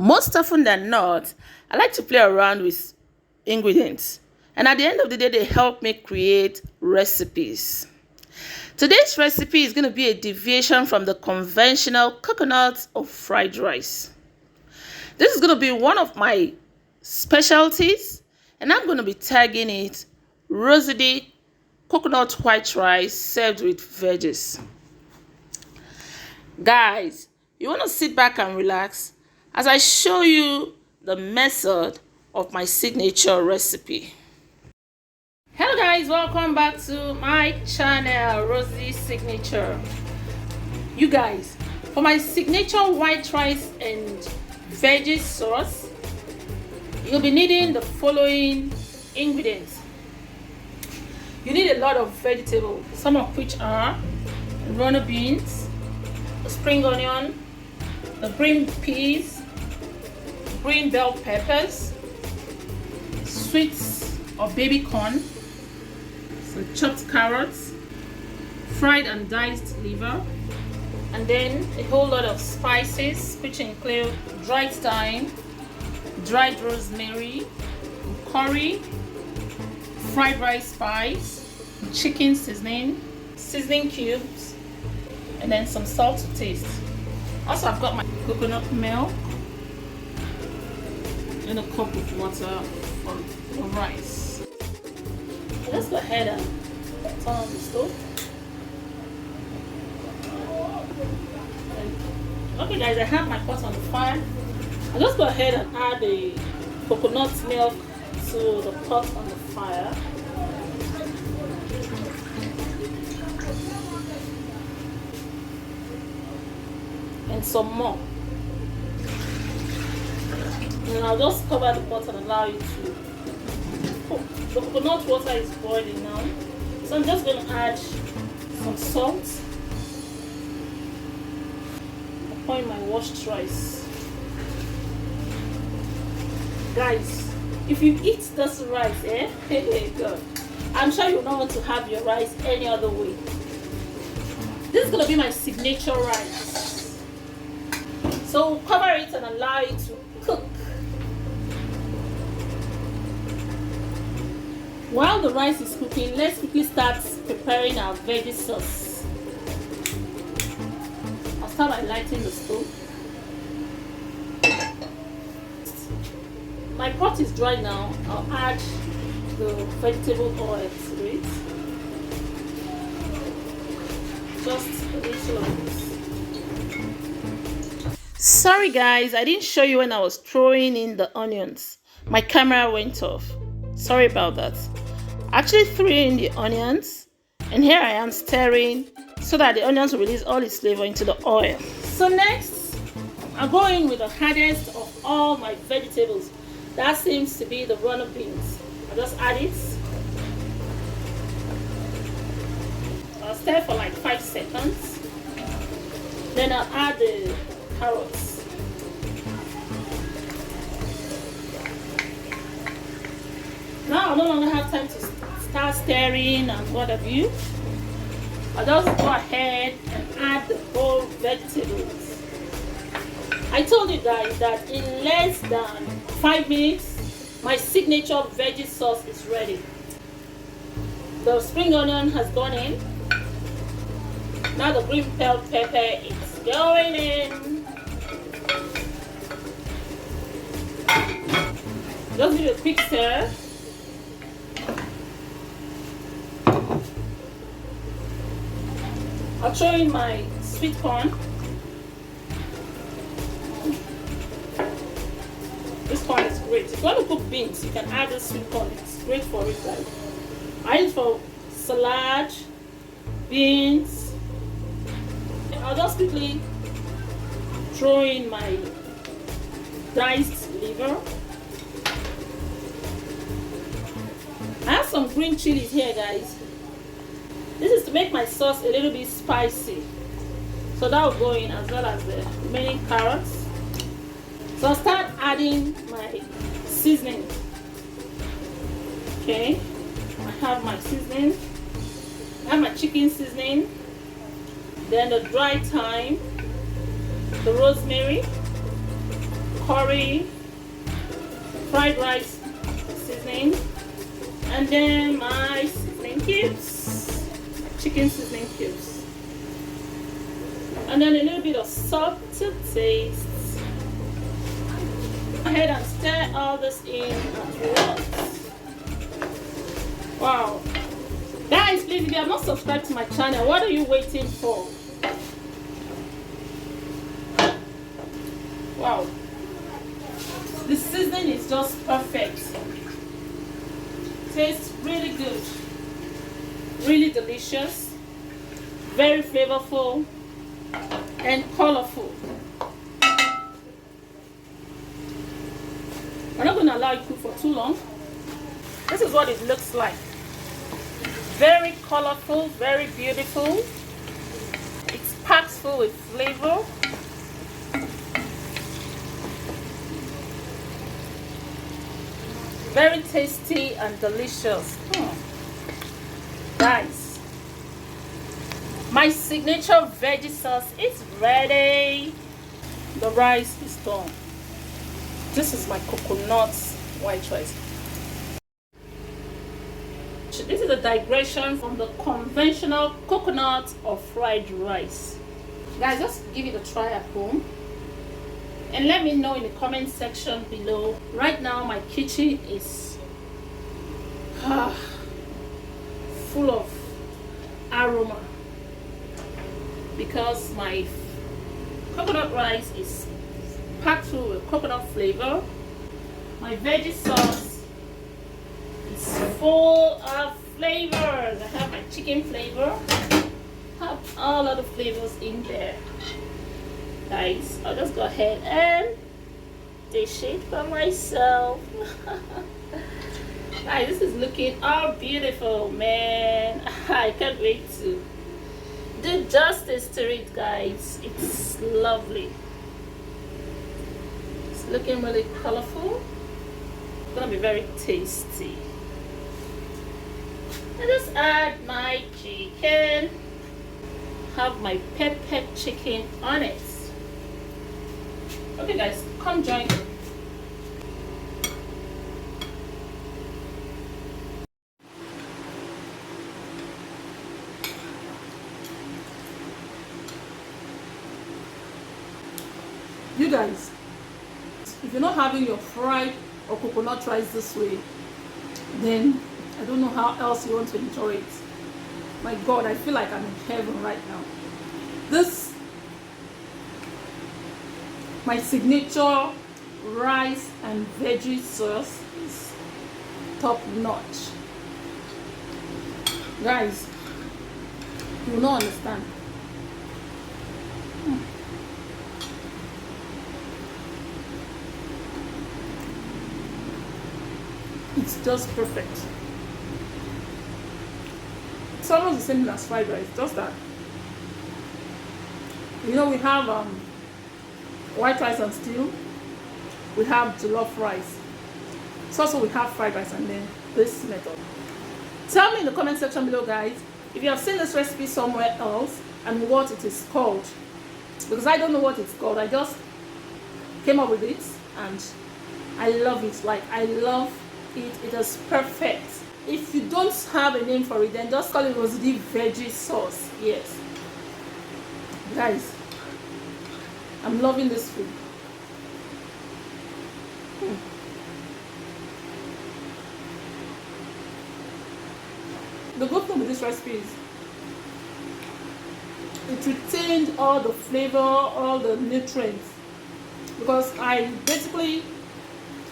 Most often than not, I like to play around with ingredients. And at the end of the day, they help me create recipes. Today's recipe is going to be a deviation from the conventional coconut or fried rice. This is going to be one of my specialties, and I'm going to be tagging it rosy coconut white rice served with veggies. Guys, you want to sit back and relax as I show you the method of my signature recipe. Hello guys, welcome back to my channel, Rosy Signature. You guys, for my signature white rice and veggie sauce, you'll be needing the following ingredients. You need a lot of vegetables, some of which are runner beans, the spring onion, the green peas, green bell peppers, sweet or baby corn, some chopped carrots, fried and diced liver, and then a whole lot of spices which include dried thyme, dried rosemary, curry, fried rice spice, chicken seasoning, seasoning cubes, and then some salt to taste. Also, I've got my coconut milk and a cup of water for rice. So let's go ahead and turn on the stove. Okay guys, I have my pot on the fire. I'll just go ahead and add the coconut milk to the pot on the fire. And some more. And I'll just cover the pot and allow it to cook. The coconut water is boiling now. So I'm just going to add some salt upon my washed rice. Guys, if you eat this rice, hey God, I'm sure you don't want to have your rice any other way. This is going to be my signature rice. So cover it and allow it to cook. While the rice is cooking, let's quickly start preparing our veggie sauce. I'll start by lighting the stove. My pot is dry now. I'll add the vegetable oil to it. Just a little of this. Sorry guys, I didn't show you when I was throwing in the onions. My camera went off. Sorry about that. I actually threw in the onions, and here I am stirring so that the onions will release all its flavor into the oil. So next, I'm going with the hardest of all my vegetables. That seems to be the runner beans. I'll just add it. I'll stir for like 5 seconds. Then I'll add the carrots. Now I no longer have time to start stirring and what have you. I'll just go ahead and add the whole vegetables. I told you guys that in less than 5 minutes, my signature veggie sauce is ready. The spring onion has gone in. Now the green bell pepper is going in. Just give it a quick stir. I'll throw in my sweet corn. This corn is great. If you want to cook beans, you can add this sweet corn. It's great for it, guys. I use for salad, beans. I'll just quickly throw in my diced liver. I have some green chilies here, guys. This is to make my sauce a little bit spicy. So that will go in as well as the remaining carrots. So I'll start adding my seasoning. Okay, I have my seasoning. I have my chicken seasoning. Then the dry thyme, the rosemary, curry, fried rice seasoning, and then my seasoning cubes, chicken seasoning cubes, and then a little bit of salt to taste. Go ahead and stir all this in at once. Wow. Guys, please, if you have not subscribed to my channel, what are you waiting for? Wow. The seasoning is just perfect. Tastes really good. Really delicious. Very flavorful and colorful. I'm not going to allow it to cook for too long. This is what it looks like. Very colorful, very beautiful. It's packed full with flavor. Very tasty and delicious. Guys, my signature veggie sauce is ready. The rice is done. This is my coconut white rice. This is a digression from the conventional coconut or fried rice. Guys, just give it a try at home and let me know in the comment section below. Right now my kitchen is full of aroma because my coconut rice is packed full with coconut flavor. My veggie sauce is full of flavors. I have my chicken flavor. I have all of the flavors in there. Guys, I'll just go ahead and dish it for myself. Guys, this is looking all beautiful, man. I can't wait to do justice to it, guys. It's lovely. It's looking really colorful. It's gonna be very tasty. I just add my chicken. Have my pepper chicken on it. Okay guys, come join me. You guys, if you're not having your fried or coconut rice this way, then I don't know how else you want to enjoy it. My God, I feel like I'm in heaven right now. This, my signature rice and veggie sauce is top notch. Guys, you will not understand. It's just perfect. It's almost the same as fried rice, just that. You know, we have white rice and stew. We have jollof rice. So also we have fried rice and then this method. Tell me in the comment section below, guys, if you have seen this recipe somewhere else and what it is called. Because I don't know what it's called. I just came up with it and I love it. Like, I love it. It is perfect. If you don't have a name for it, then just call it Rosidi veggie sauce. Yes. Guys, I'm loving this food. The good thing with this recipe is it retained all the flavor, all the nutrients, because I basically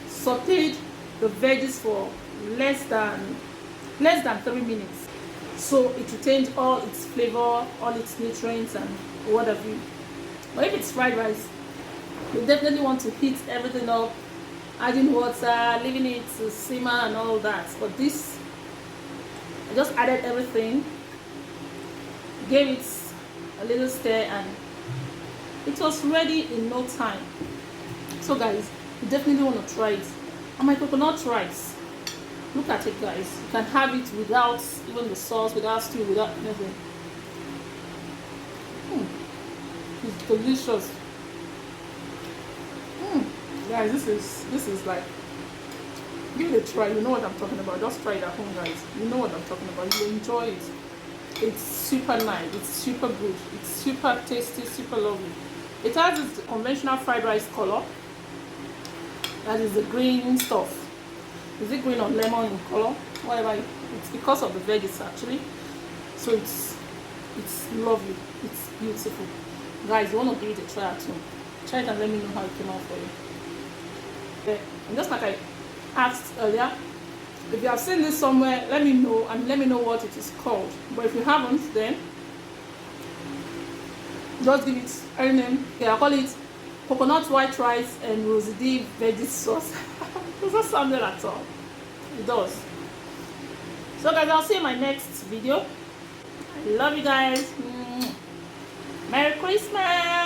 sauteed the veggies for less than 3 minutes, so it retained all its flavor, all its nutrients and what have you. But if it's fried rice, you definitely want to heat everything up, adding water, leaving it to simmer and all that. But this, I just added everything, gave it a little stir, and it was ready in no time. So guys, you definitely want to try it. And my coconut rice, look at it, guys. You can have it without even the sauce, without stew, without anything. It's delicious. Guys, Guys, this is like, give it a try. You know what I'm talking about. Just try it at home, guys. You know what I'm talking about. You'll enjoy it. It's super nice. It's super good. It's super tasty, super lovely. It has its conventional fried rice color. That is the green stuff. Is it green or lemon in color? Whatever. It's because of the veggies actually. So it's lovely. It's beautiful. Guys, you want to give it a try at home. Try it and let me know how it came out for you. Okay. And just like I asked earlier, if you have seen this somewhere, let me know, and let me know what it is called. But if you haven't, then just give it any name. Okay, I'll call it coconut white rice and rosy veggie sauce. Does not sound well at all. It does. So guys, I'll see you in my next video. I love you guys. Merry Christmas.